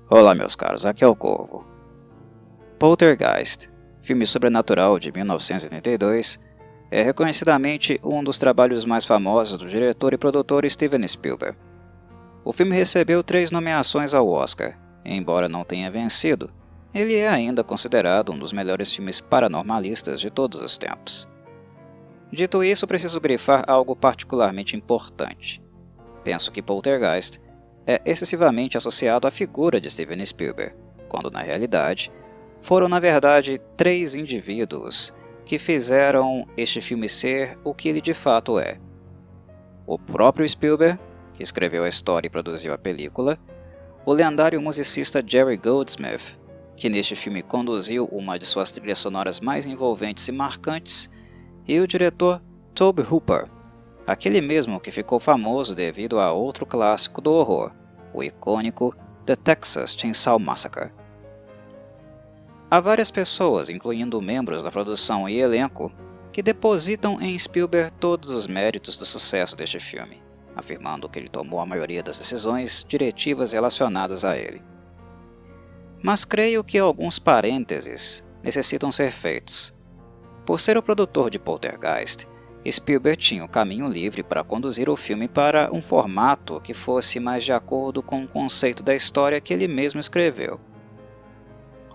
Olá meus caros, aqui é o Corvo. Poltergeist, filme sobrenatural de 1982, é reconhecidamente um dos trabalhos mais famosos do diretor e produtor Steven Spielberg. O filme recebeu 3 nomeações ao Oscar, e embora não tenha vencido, ele é ainda considerado um dos melhores filmes paranormalistas de todos os tempos. Dito isso, preciso grifar algo particularmente importante. Penso que Poltergeist é excessivamente associado à figura de Steven Spielberg, quando na realidade foram na verdade 3 indivíduos que fizeram este filme ser o que ele de fato é. O próprio Spielberg, que escreveu a história e produziu a película, o lendário musicista Jerry Goldsmith, que neste filme conduziu uma de suas trilhas sonoras mais envolventes e marcantes, e o diretor Tobe Hooper, aquele mesmo que ficou famoso devido a outro clássico do horror, o icônico The Texas Chainsaw Massacre. Há várias pessoas, incluindo membros da produção e elenco, que depositam em Spielberg todos os méritos do sucesso deste filme, afirmando que ele tomou a maioria das decisões diretivas relacionadas a ele. Mas creio que alguns parênteses necessitam ser feitos. Por ser o produtor de Poltergeist, Spielberg tinha o caminho livre para conduzir o filme para um formato que fosse mais de acordo com o conceito da história que ele mesmo escreveu.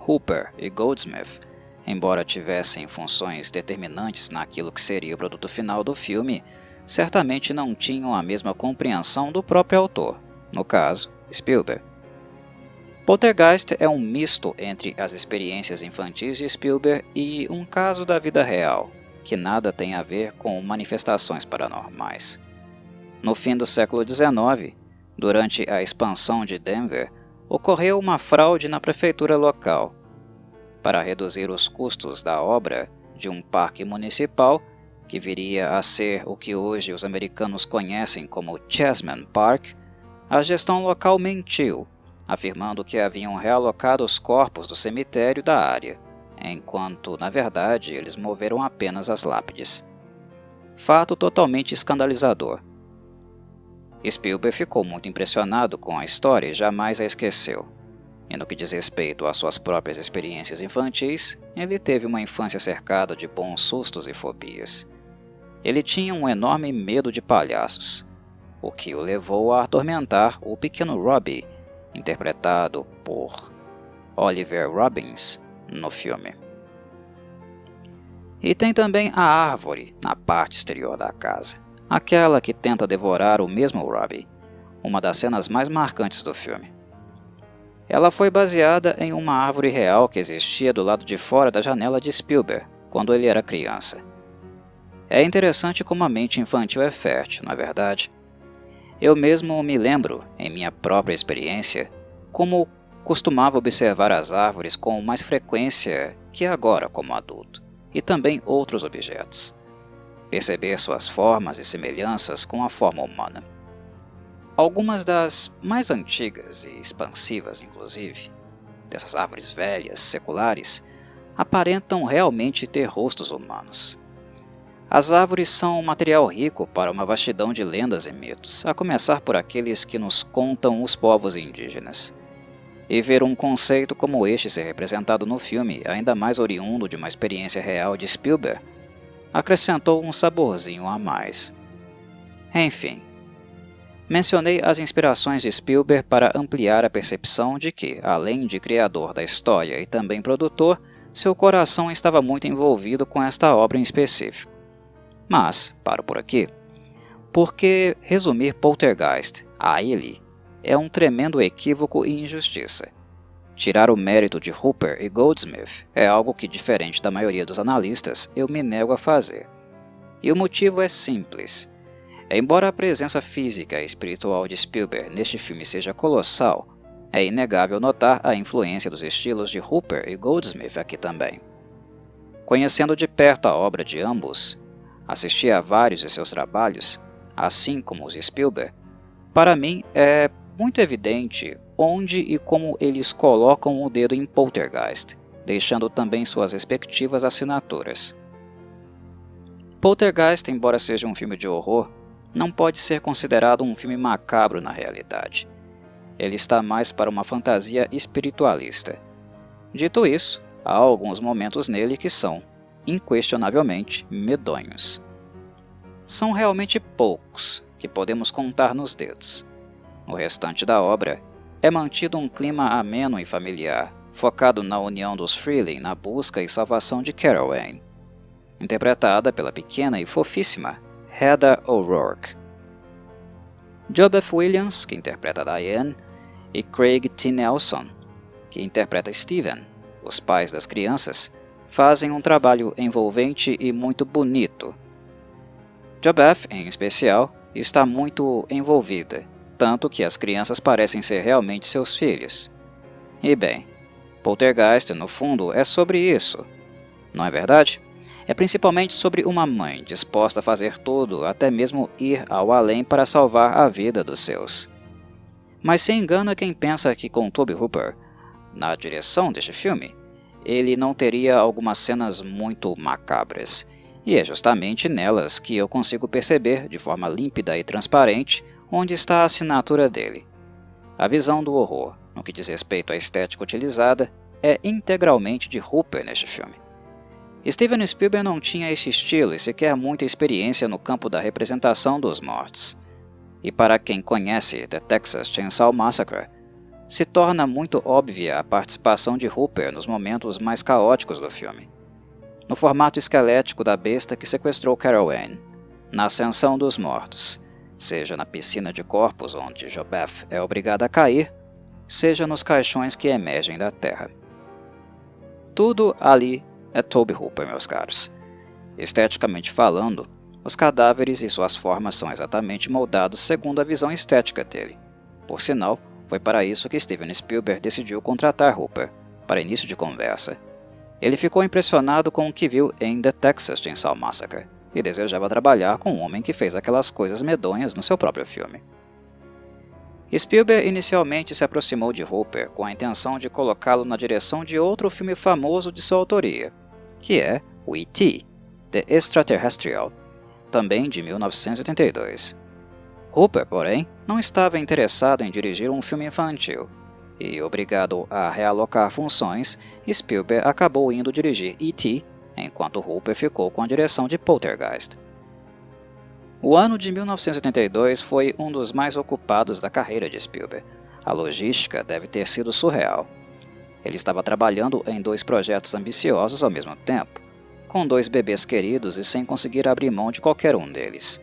Hooper e Goldsmith, embora tivessem funções determinantes naquilo que seria o produto final do filme, certamente não tinham a mesma compreensão do próprio autor, no caso, Spielberg. Poltergeist é um misto entre as experiências infantis de Spielberg e um caso da vida real, que nada tem a ver com manifestações paranormais. No fim do século XIX, durante a expansão de Denver, ocorreu uma fraude na prefeitura local. Para reduzir os custos da obra de um parque municipal, que viria a ser o que hoje os americanos conhecem como Chessman Park, a gestão local mentiu, afirmando que haviam realocado os corpos do cemitério da área, enquanto, na verdade, eles moveram apenas as lápides. Fato totalmente escandalizador. Spielberg ficou muito impressionado com a história e jamais a esqueceu. E no que diz respeito às suas próprias experiências infantis, ele teve uma infância cercada de bons sustos e fobias. Ele tinha um enorme medo de palhaços, o que o levou a atormentar o pequeno Robbie, interpretado por Oliver Robbins no filme. E tem também a árvore na parte exterior da casa, aquela que tenta devorar o mesmo Robbie, uma das cenas mais marcantes do filme. Ela foi baseada em uma árvore real que existia do lado de fora da janela de Spielberg, quando ele era criança. É interessante como a mente infantil é fértil, não é verdade? Eu mesmo me lembro, em minha própria experiência, como costumava observar as árvores com mais frequência que agora como adulto, e também outros objetos. Perceber suas formas e semelhanças com a forma humana. Algumas das mais antigas e expansivas, inclusive, dessas árvores velhas, seculares, aparentam realmente ter rostos humanos. As árvores são um material rico para uma vastidão de lendas e mitos, a começar por aqueles que nos contam os povos indígenas. E ver um conceito como este ser representado no filme, ainda mais oriundo de uma experiência real de Spielberg, acrescentou um saborzinho a mais. Enfim, mencionei as inspirações de Spielberg para ampliar a percepção de que, além de criador da história e também produtor, seu coração estava muito envolvido com esta obra em específico. Mas, paro por aqui, porque resumir Poltergeist a ele é um tremendo equívoco e injustiça. Tirar o mérito de Hooper e Goldsmith é algo que, diferente da maioria dos analistas, eu me nego a fazer. E o motivo é simples. Embora a presença física e espiritual de Spielberg neste filme seja colossal, é inegável notar a influência dos estilos de Hooper e Goldsmith aqui também. Conhecendo de perto a obra de ambos, assisti a vários de seus trabalhos, assim como os de Spielberg, para mim é muito evidente onde e como eles colocam o dedo em Poltergeist, deixando também suas respectivas assinaturas. Poltergeist, embora seja um filme de horror, não pode ser considerado um filme macabro na realidade. ele está mais para uma fantasia espiritualista. Dito isso, há alguns momentos nele que são, inquestionavelmente, medonhos. São realmente poucos, que podemos contar nos dedos. No restante da obra, é mantido um clima ameno e familiar, focado na união dos Freeling na busca e salvação de Carol Anne, interpretada pela pequena e fofíssima Heather O'Rourke. Joe F. Williams, que interpreta Diane, e Craig T. Nelson, que interpreta Steven, os pais das crianças, fazem um trabalho envolvente e muito bonito. JoBeth, em especial, está muito envolvida, tanto que as crianças parecem ser realmente seus filhos. E bem, Poltergeist, no fundo, é sobre isso, não é verdade? É principalmente sobre uma mãe disposta a fazer tudo, até mesmo ir ao além para salvar a vida dos seus. Mas se engana quem pensa que com Tobe Hooper, na direção deste filme, ele não teria algumas cenas muito macabras, e é justamente nelas que eu consigo perceber, de forma límpida e transparente, onde está a assinatura dele. A visão do horror, no que diz respeito à estética utilizada, é integralmente de Hooper neste filme. Steven Spielberg não tinha esse estilo e sequer muita experiência no campo da representação dos mortos. E para quem conhece The Texas Chainsaw Massacre, se torna muito óbvia a participação de Hooper nos momentos mais caóticos do filme. No formato esquelético da besta que sequestrou Carol Anne, na ascensão dos mortos, seja na piscina de corpos onde JoBeth é obrigada a cair, seja nos caixões que emergem da terra. Tudo ali é Tobe Hooper, meus caros. Esteticamente falando, os cadáveres e suas formas são exatamente moldados segundo a visão estética dele. Por sinal, foi para isso que Steven Spielberg decidiu contratar Hooper, para início de conversa. Ele ficou impressionado com o que viu em The Texas Chainsaw Massacre e desejava trabalhar com um homem que fez aquelas coisas medonhas no seu próprio filme. Spielberg inicialmente se aproximou de Hooper com a intenção de colocá-lo na direção de outro filme famoso de sua autoria, que é o E.T., The Extraterrestrial, também de 1982. Hooper, porém, não estava interessado em dirigir um filme infantil, e, obrigado a realocar funções, Spielberg acabou indo dirigir E.T., enquanto Hooper ficou com a direção de Poltergeist. O ano de 1982 foi um dos mais ocupados da carreira de Spielberg. A logística deve ter sido surreal. Ele estava trabalhando em 2 projetos ambiciosos ao mesmo tempo, com 2 bebês queridos e sem conseguir abrir mão de qualquer um deles.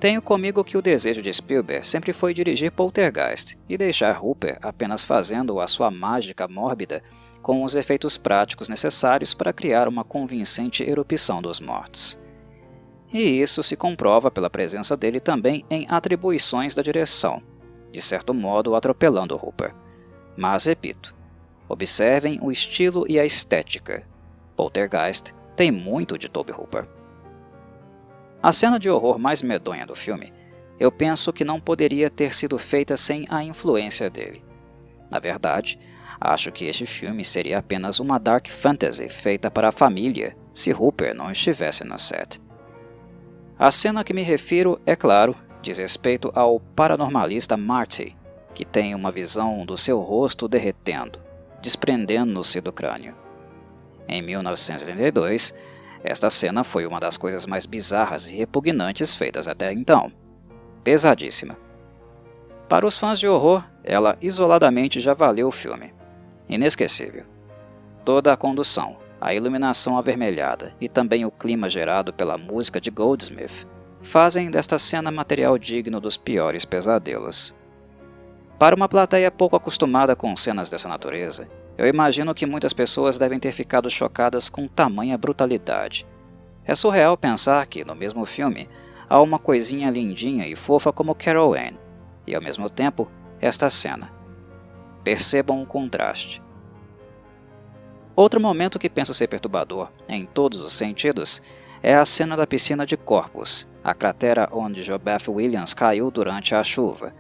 Tenho comigo que o desejo de Spielberg sempre foi dirigir Poltergeist e deixar Hooper apenas fazendo a sua mágica mórbida com os efeitos práticos necessários para criar uma convincente erupção dos mortos. E isso se comprova pela presença dele também em atribuições da direção, de certo modo atropelando Hooper. Mas repito, observem o estilo e a estética. Poltergeist tem muito de Tobe Hooper. A cena de horror mais medonha do filme, eu penso que não poderia ter sido feita sem a influência dele. Na verdade, acho que este filme seria apenas uma dark fantasy feita para a família se Hooper não estivesse no set. A cena a que me refiro, é claro, diz respeito ao paranormalista Marty, que tem uma visão do seu rosto derretendo, desprendendo-se do crânio. Em 1982, esta cena foi uma das coisas mais bizarras e repugnantes feitas até então. Pesadíssima. Para os fãs de horror, ela isoladamente já valeu o filme. Inesquecível. Toda a condução, a iluminação avermelhada e também o clima gerado pela música de Goldsmith fazem desta cena material digno dos piores pesadelos. Para uma plateia pouco acostumada com cenas dessa natureza, eu imagino que muitas pessoas devem ter ficado chocadas com tamanha brutalidade. É surreal pensar que, no mesmo filme, há uma coisinha lindinha e fofa como Carol Anne, e ao mesmo tempo, esta cena. Percebam o contraste. Outro momento que penso ser perturbador, em todos os sentidos, é a cena da piscina de corpos, a cratera onde JoBeth Williams caiu durante a chuva.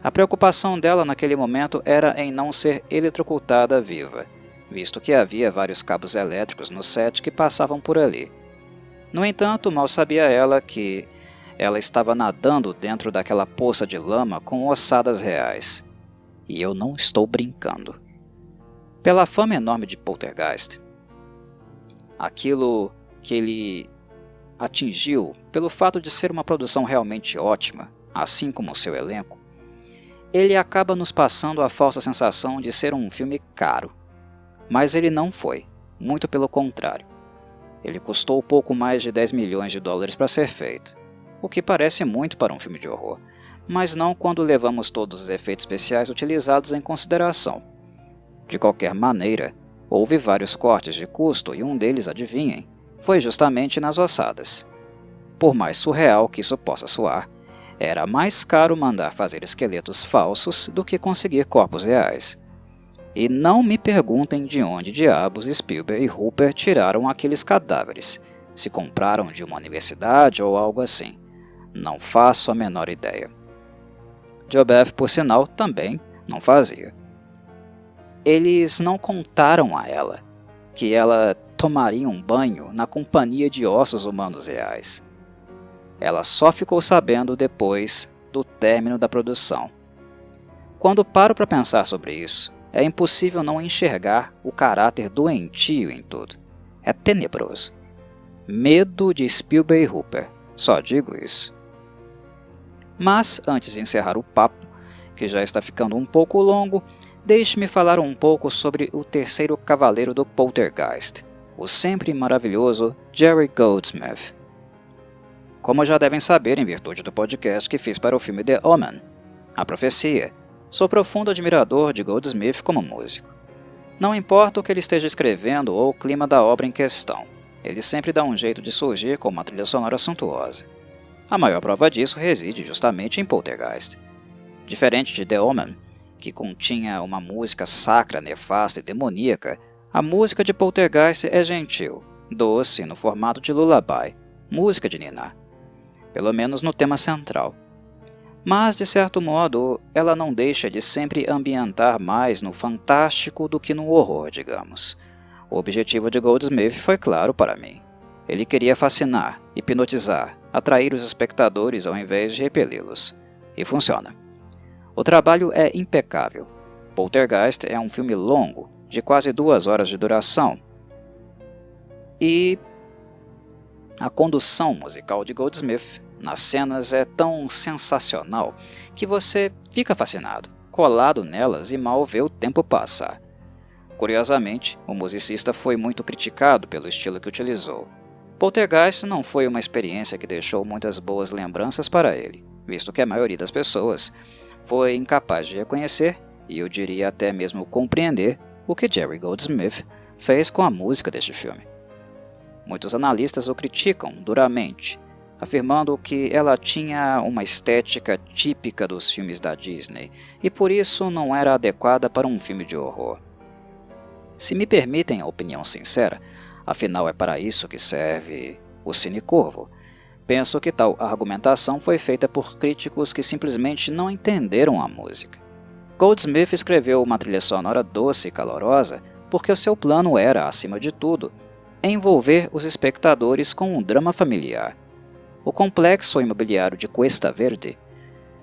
A preocupação dela naquele momento era em não ser eletrocutada viva, visto que havia vários cabos elétricos no set que passavam por ali. No entanto, mal sabia ela que ela estava nadando dentro daquela poça de lama com ossadas reais. E eu não estou brincando. Pela fama enorme de Poltergeist, aquilo que ele atingiu, pelo fato de ser uma produção realmente ótima, assim como o seu elenco, ele acaba nos passando a falsa sensação de ser um filme caro. Mas ele não foi, muito pelo contrário. Ele custou pouco mais de 10 milhões de dólares para ser feito, o que parece muito para um filme de horror, mas não quando levamos todos os efeitos especiais utilizados em consideração. De qualquer maneira, houve vários cortes de custo e um deles, adivinhem, foi justamente nas ossadas. Por mais surreal que isso possa soar, era mais caro mandar fazer esqueletos falsos do que conseguir corpos reais. E não me perguntem de onde diabos Spielberg e Hooper tiraram aqueles cadáveres, se compraram de uma universidade ou algo assim. Não faço a menor ideia. JoBeth, por sinal, também não fazia. Eles não contaram a ela que ela tomaria um banho na companhia de ossos humanos reais. Ela só ficou sabendo depois do término da produção. Quando paro para pensar sobre isso, é impossível não enxergar o caráter doentio em tudo. É tenebroso. Medo de Spielberg e Hooper, só digo isso. Mas, antes de encerrar o papo, que já está ficando um pouco longo, deixe-me falar um pouco sobre o terceiro cavaleiro do Poltergeist, o sempre maravilhoso Jerry Goldsmith. Como já devem saber em virtude do podcast que fiz para o filme The Omen, A Profecia, sou profundo admirador de Goldsmith como músico. Não importa o que ele esteja escrevendo ou o clima da obra em questão, ele sempre dá um jeito de surgir com uma trilha sonora suntuosa. A maior prova disso reside justamente em Poltergeist. Diferente de The Omen, que continha uma música sacra, nefasta e demoníaca, a música de Poltergeist é gentil, doce no formato de lullaby, música de ninar, pelo menos no tema central. Mas, de certo modo, ela não deixa de sempre ambientar mais no fantástico do que no horror, digamos. O objetivo de Goldsmith foi claro para mim. Ele queria fascinar, hipnotizar, atrair os espectadores ao invés de repeli-los. E funciona. O trabalho é impecável. Poltergeist é um filme longo, de quase 2 horas de duração. E a condução musical de Goldsmith nas cenas é tão sensacional que você fica fascinado, colado nelas e mal vê o tempo passar. Curiosamente, o musicista foi muito criticado pelo estilo que utilizou. Poltergeist não foi uma experiência que deixou muitas boas lembranças para ele, visto que a maioria das pessoas foi incapaz de reconhecer, e eu diria até mesmo compreender, o que Jerry Goldsmith fez com a música deste filme. Muitos analistas o criticam duramente, afirmando que ela tinha uma estética típica dos filmes da Disney e por isso não era adequada para um filme de horror. Se me permitem a opinião sincera, afinal é para isso que serve o Cine Corvo, penso que tal argumentação foi feita por críticos que simplesmente não entenderam a música. Goldsmith escreveu uma trilha sonora doce e calorosa porque o seu plano era, acima de tudo, envolver os espectadores com um drama familiar. O complexo imobiliário de Cuesta Verde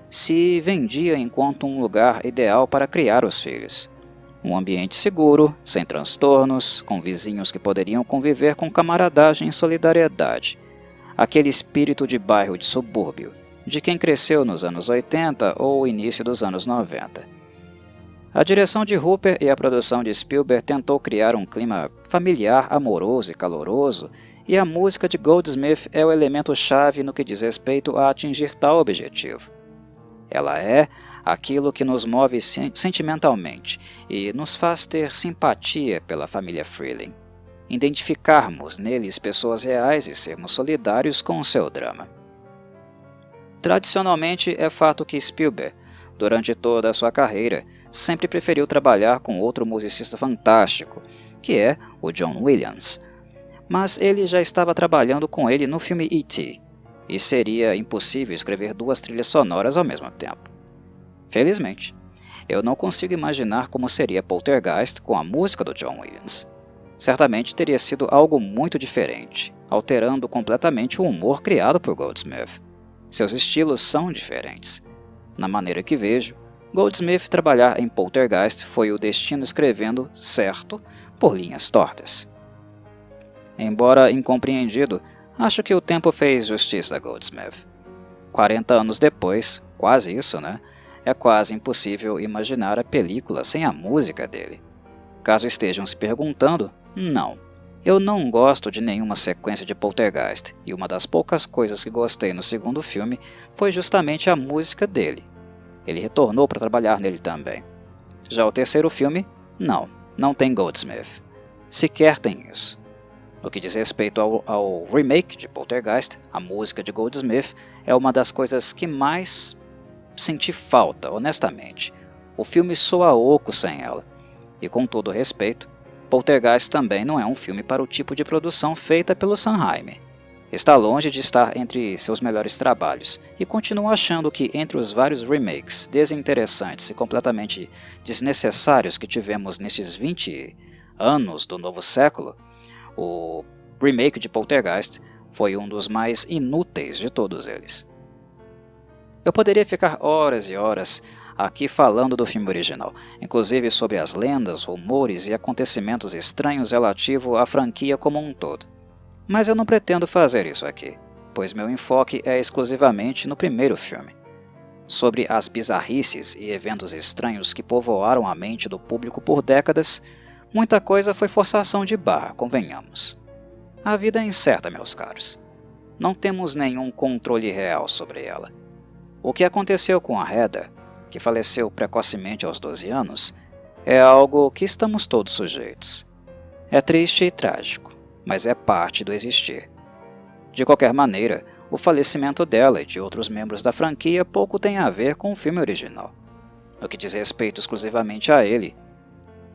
se vendia enquanto um lugar ideal para criar os filhos. Um ambiente seguro, sem transtornos, com vizinhos que poderiam conviver com camaradagem e solidariedade. Aquele espírito de bairro de subúrbio, de quem cresceu nos anos 80 ou início dos anos 90. A direção de Hooper e a produção de Spielberg tentou criar um clima familiar, amoroso e caloroso, e a música de Goldsmith é o elemento-chave no que diz respeito a atingir tal objetivo. Ela é aquilo que nos move sentimentalmente e nos faz ter simpatia pela família Freeling, identificarmos neles pessoas reais e sermos solidários com o seu drama. Tradicionalmente, é fato que Spielberg, durante toda a sua carreira, sempre preferiu trabalhar com outro musicista fantástico, que é o John Williams. Mas ele já estava trabalhando com ele no filme E.T., e seria impossível escrever 2 trilhas sonoras ao mesmo tempo. Felizmente, eu não consigo imaginar como seria Poltergeist com a música do John Williams. Certamente teria sido algo muito diferente, alterando completamente o humor criado por Goldsmith. Seus estilos são diferentes. Na maneira que vejo, Goldsmith trabalhar em Poltergeist foi o destino escrevendo certo por linhas tortas. Embora incompreendido, acho que o tempo fez justiça a Goldsmith. 40 anos depois, quase isso, né? É quase impossível imaginar a película sem a música dele. Caso estejam se perguntando, não. Eu não gosto de nenhuma sequência de Poltergeist, e uma das poucas coisas que gostei no segundo filme foi justamente a música dele. Ele retornou para trabalhar nele também. Já o terceiro filme, não tem Goldsmith. Sequer tem isso. No que diz respeito ao remake de Poltergeist, a música de Goldsmith é uma das coisas que mais senti falta, honestamente. O filme soa oco sem ela. E com todo respeito, Poltergeist também não é um filme para o tipo de produção feita pelo Sanheim. Está longe de estar entre seus melhores trabalhos, e continuo achando que entre os vários remakes desinteressantes e completamente desnecessários que tivemos nestes 20 anos do novo século, o remake de Poltergeist foi um dos mais inúteis de todos eles. Eu poderia ficar horas e horas aqui falando do filme original, inclusive sobre as lendas, rumores e acontecimentos estranhos relativos à franquia como um todo. Mas eu não pretendo fazer isso aqui, pois meu enfoque é exclusivamente no primeiro filme. Sobre as bizarrices e eventos estranhos que povoaram a mente do público por décadas, muita coisa foi forçação de barra, convenhamos. A vida é incerta, meus caros. Não temos nenhum controle real sobre ela. O que aconteceu com a Heather, que faleceu precocemente aos 12 anos, é algo que estamos todos sujeitos. É triste e trágico, mas é parte do existir. De qualquer maneira, o falecimento dela e de outros membros da franquia pouco tem a ver com o filme original. No que diz respeito exclusivamente a ele,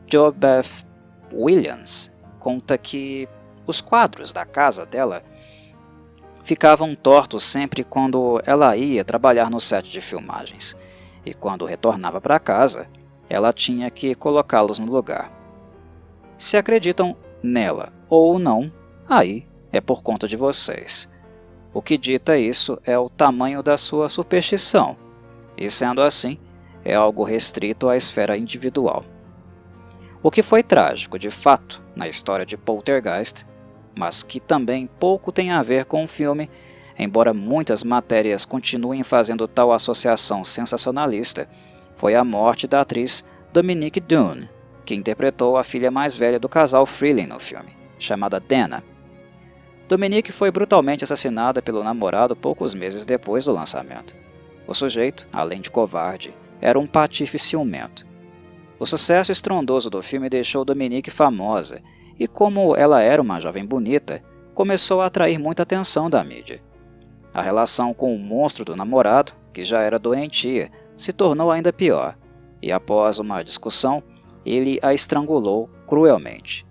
JoBeth Williams conta que os quadros da casa dela ficavam tortos sempre quando ela ia trabalhar no set de filmagens, e quando retornava para casa, ela tinha que colocá-los no lugar. Se acreditam nela ou não, aí é por conta de vocês. O que dita isso é o tamanho da sua superstição, e sendo assim, é algo restrito à esfera individual. O que foi trágico, de fato, na história de Poltergeist, mas que também pouco tem a ver com o filme, embora muitas matérias continuem fazendo tal associação sensacionalista, foi a morte da atriz Dominique Dunne, que interpretou a filha mais velha do casal Freeling no filme, chamada Dana. Dominique foi brutalmente assassinada pelo namorado poucos meses depois do lançamento. O sujeito, além de covarde, era um patife ciumento. O sucesso estrondoso do filme deixou Dominique famosa, e como ela era uma jovem bonita, começou a atrair muita atenção da mídia. A relação com o monstro do namorado, que já era doentia, se tornou ainda pior, e após uma discussão, ele a estrangulou cruelmente.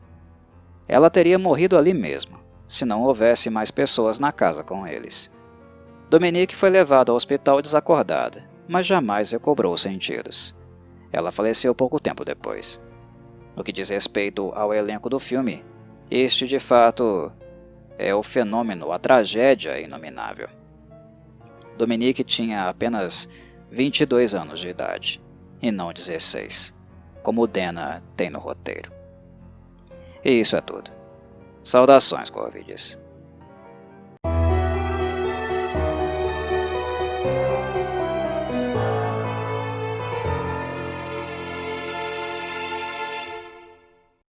Ela teria morrido ali mesmo, se não houvesse mais pessoas na casa com eles. Dominique foi levada ao hospital desacordada, mas jamais recobrou os sentidos. Ela faleceu pouco tempo depois. No que diz respeito ao elenco do filme, este de fato é o fenômeno, a tragédia inominável. Dominique tinha apenas 22 anos de idade, e não 16, como Dana tem no roteiro. E isso é tudo. Saudações, Corvides.